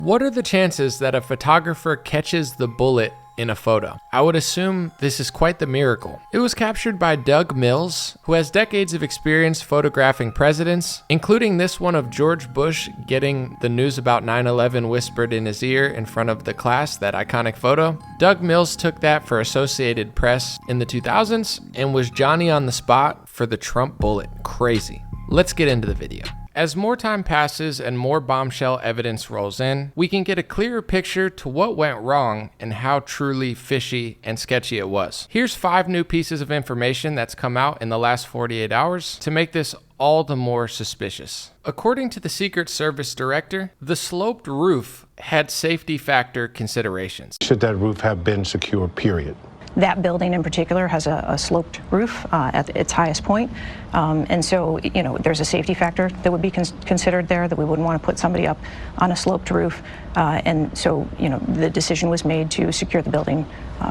What are the chances that a photographer catches the bullet in a photo? I would assume this is quite the miracle. It was captured by Doug Mills, who has decades of experience photographing presidents, including this one of George Bush getting the news about 9/11 whispered in his ear in front of the class, that iconic photo. Doug Mills took that for Associated Press in the 2000s and was Johnny on the spot for the Trump bullet. Crazy. Let's get into the video. As more time passes and more bombshell evidence rolls in, we can get a clearer picture to what went wrong and how truly fishy and sketchy it was. Here's 5 new pieces of information that's come out in the last 48 hours to make this all the more suspicious. According to the Secret Service director, the sloped roof had safety factor considerations. Should that roof have been secure, period? That building in particular has a sloped roof at its highest point. And so, there's a safety factor that would be considered there, that we wouldn't want to put somebody up on a sloped roof. And so, the decision was made to secure the building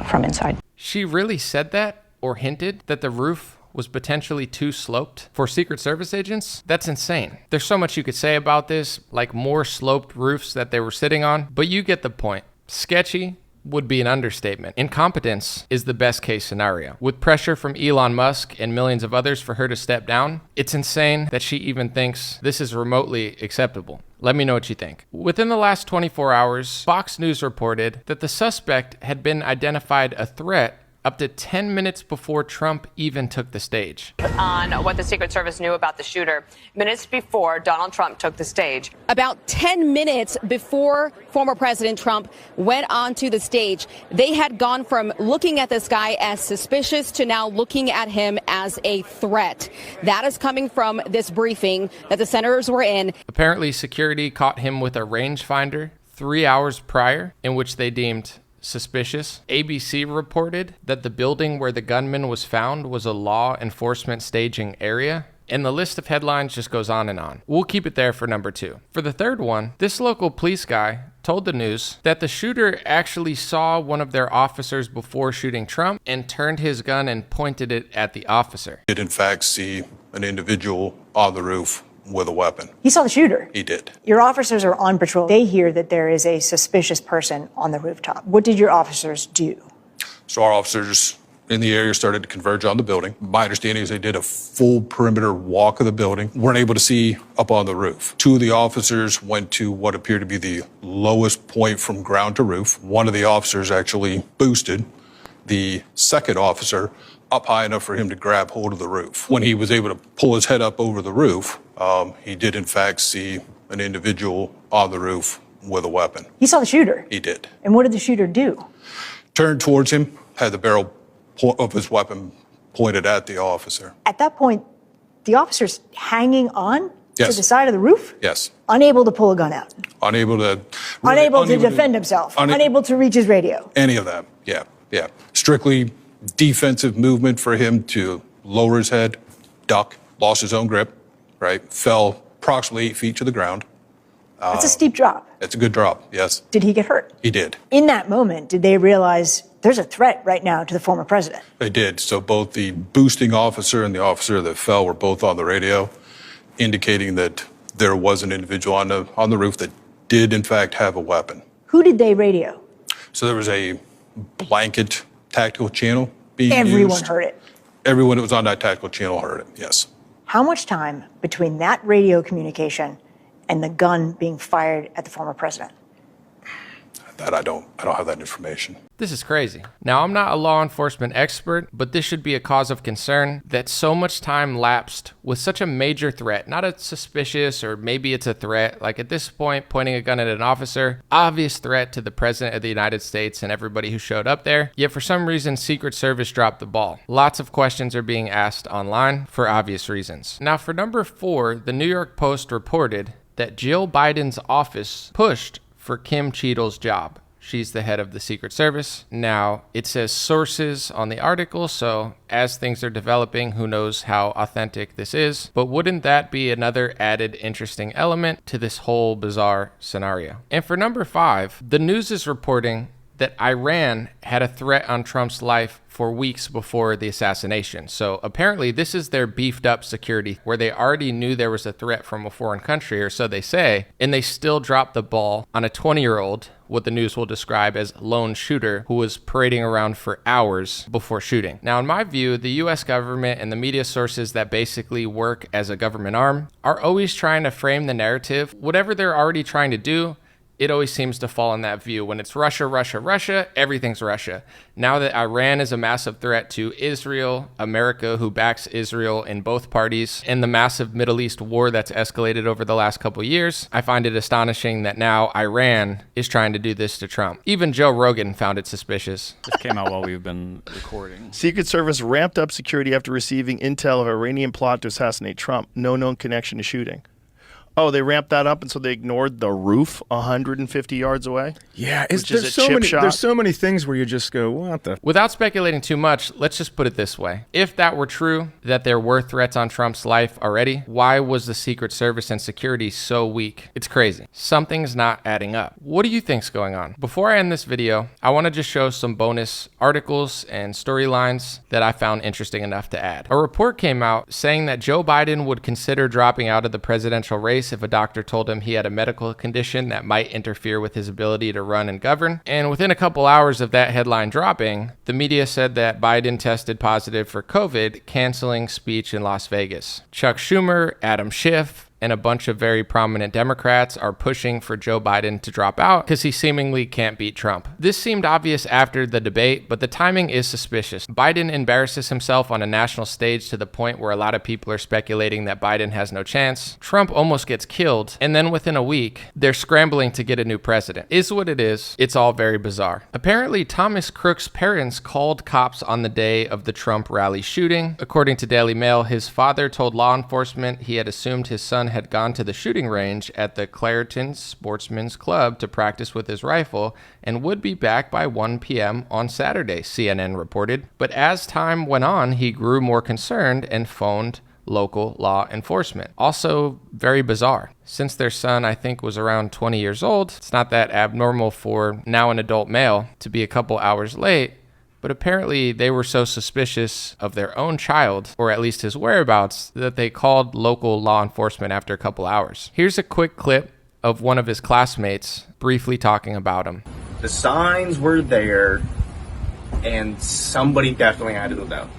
from inside. She really said that, or hinted that the roof was potentially too sloped for Secret Service agents? That's insane. There's so much you could say about this, like more sloped roofs that they were sitting on, but you get the point. Sketchy would be an understatement. Incompetence is the best case scenario. With pressure from Elon Musk and millions of others for her to step down, it's insane that she even thinks this is remotely acceptable. Let me know what you think. Within the last 24 hours, Fox News reported that the suspect had been identified a threat up to 10 minutes before Trump even took the stage. On what the Secret Service knew about the shooter minutes before Donald Trump took the stage. About 10 minutes before former President Trump went onto the stage, they had gone from looking at this guy as suspicious to now looking at him as a threat. That is coming from this briefing that the senators were in. Apparently, security caught him with a rangefinder 3 hours prior, in which they deemed suspicious. ABC reported that the building where the gunman was found was a law enforcement staging area, and the list of headlines just goes on and on. We'll keep it there for number 2. For the third one, this local police guy told the news that the shooter actually saw one of their officers before shooting Trump and turned his gun and pointed it at the officer. Did in fact see an individual on the roof with a weapon. He saw the shooter? He did. Your officers are on patrol. They hear that there is a suspicious person on the rooftop. What did your officers do? So our officers in the area started to converge on the building. My understanding is they did a full perimeter walk of the building. Weren't able to see up on the roof. 2 of the officers went to what appeared to be the lowest point from ground to roof. One of the officers actually boosted the second officer up high enough for him to grab hold of the roof. When he was able to pull his head up over the roof, he did in fact see an individual on the roof with a weapon. He saw the shooter? He did. And what did the shooter do? Turned towards him, had the barrel of his weapon pointed at the officer. At that point, the officer's hanging on Yes. to the side of the roof? Yes. Unable to pull a gun out? Unable to Defend himself? Unable to reach his radio? Any of that, yeah. Strictly defensive movement for him to lower his head, duck, lost his own grip, right? Fell approximately 8 feet to the ground. That's a steep drop. It's a good drop, yes. Did he get hurt? He did. In that moment, did they realize there's a threat right now to the former president? They did. So both the boosting officer and the officer that fell were both on the radio, indicating that there was an individual on the roof that did in fact have a weapon. Who did they radio? So there was a blanket tactical channel being Everyone used. heard it. Everyone that was on that tactical channel heard it, yes. How much time between that radio communication and the gun being fired at the former president? That I don't have that information. This is crazy. Now, I'm not a law enforcement expert, but this should be a cause of concern that so much time lapsed with such a major threat. Not a suspicious, or maybe it's a threat. Like at this point, pointing a gun at an officer, obvious threat to the president of the United States and everybody who showed up there. Yet for some reason, Secret Service dropped the ball. Lots of questions are being asked online for obvious reasons. Now, for number 4, the New York Post reported that Jill Biden's office pushed for Kim Cheadle's job. She's the head of the Secret Service. Now, it says sources on the article, so as things are developing, who knows how authentic this is. But wouldn't that be another added interesting element to this whole bizarre scenario? And for number 5, the news is reporting that Iran had a threat on Trump's life for weeks before the assassination. So apparently this is their beefed up security, where they already knew there was a threat from a foreign country, or so they say, and they still dropped the ball on a 20-year-old, what the news will describe as lone shooter, who was parading around for hours before shooting. Now, in my view, the US government and the media sources that basically work as a government arm are always trying to frame the narrative. Whatever they're already trying to do, it always seems to fall in that view. When it's Russia, Russia, Russia, everything's Russia. Now that Iran is a massive threat to Israel, America, who backs Israel in both parties, and the massive Middle East war that's escalated over the last couple years, I find it astonishing that now Iran is trying to do this to Trump. Even Joe Rogan found it suspicious. This came out while we've been recording. Secret Service ramped up security after receiving intel of Iranian plot to assassinate Trump. No known connection to shooting. Oh, they ramped that up, and so they ignored the roof 150 yards away? Yeah, there's so many things where you just go, what the? Without speculating too much, let's just put it this way. If that were true, that there were threats on Trump's life already, why was the Secret Service and security so weak? It's crazy. Something's not adding up. What do you think's going on? Before I end this video, I want to just show some bonus articles and storylines that I found interesting enough to add. A report came out saying that Joe Biden would consider dropping out of the presidential race if a doctor told him he had a medical condition that might interfere with his ability to run and govern. And within a couple hours of that headline dropping, the media said that Biden tested positive for COVID, canceling speech in Las Vegas. Chuck Schumer, Adam Schiff, and a bunch of very prominent Democrats are pushing for Joe Biden to drop out because he seemingly can't beat Trump. This seemed obvious after the debate, but the timing is suspicious. Biden embarrasses himself on a national stage to the point where a lot of people are speculating that Biden has no chance. Trump almost gets killed, and then within a week, they're scrambling to get a new president. Is what it is. It's all very bizarre. Apparently, Thomas Crooks' parents called cops on the day of the Trump rally shooting. According to Daily Mail, his father told law enforcement he had assumed his son had gone to the shooting range at the Clairton Sportsman's Club to practice with his rifle and would be back by 1 p.m. on Saturday, CNN reported. But as time went on, he grew more concerned and phoned local law enforcement. Also very bizarre. Since their son, I think, was around 20 years old, it's not that abnormal for now an adult male to be a couple hours late. But apparently they were so suspicious of their own child, or at least his whereabouts, that they called local law enforcement after a couple hours. Here's a quick clip of one of his classmates briefly talking about him. The signs were there, and somebody definitely had to go down.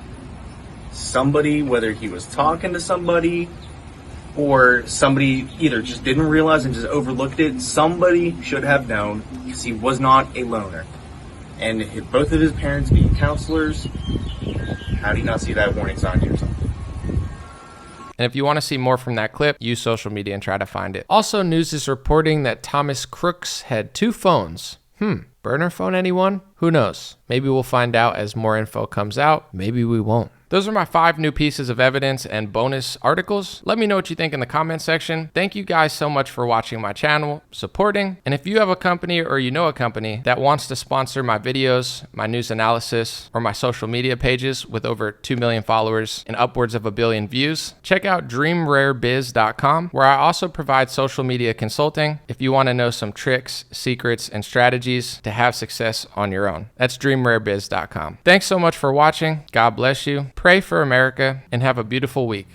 Somebody, whether he was talking to somebody, or somebody either just didn't realize and just overlooked it, somebody should have known, because he was not a loner. And both of his parents being counselors, how do you not see that warning sign to yourself? And if you want to see more from that clip, use social media and try to find it. Also, news is reporting that Thomas Crooks had 2 phones. Burner phone, anyone? Who knows? Maybe we'll find out as more info comes out. Maybe we won't. Those are my 5 new pieces of evidence and bonus articles. Let me know what you think in the comment section. Thank you guys so much for watching my channel, supporting. And if you have a company or you know a company that wants to sponsor my videos, my news analysis, or my social media pages with over 2 million followers and upwards of 1 billion views, check out dreamrarebiz.com, where I also provide social media consulting if you want to know some tricks, secrets, and strategies to have success on your own. That's dreamrarebiz.com. Thanks so much for watching. God bless you. Pray for America and have a beautiful week.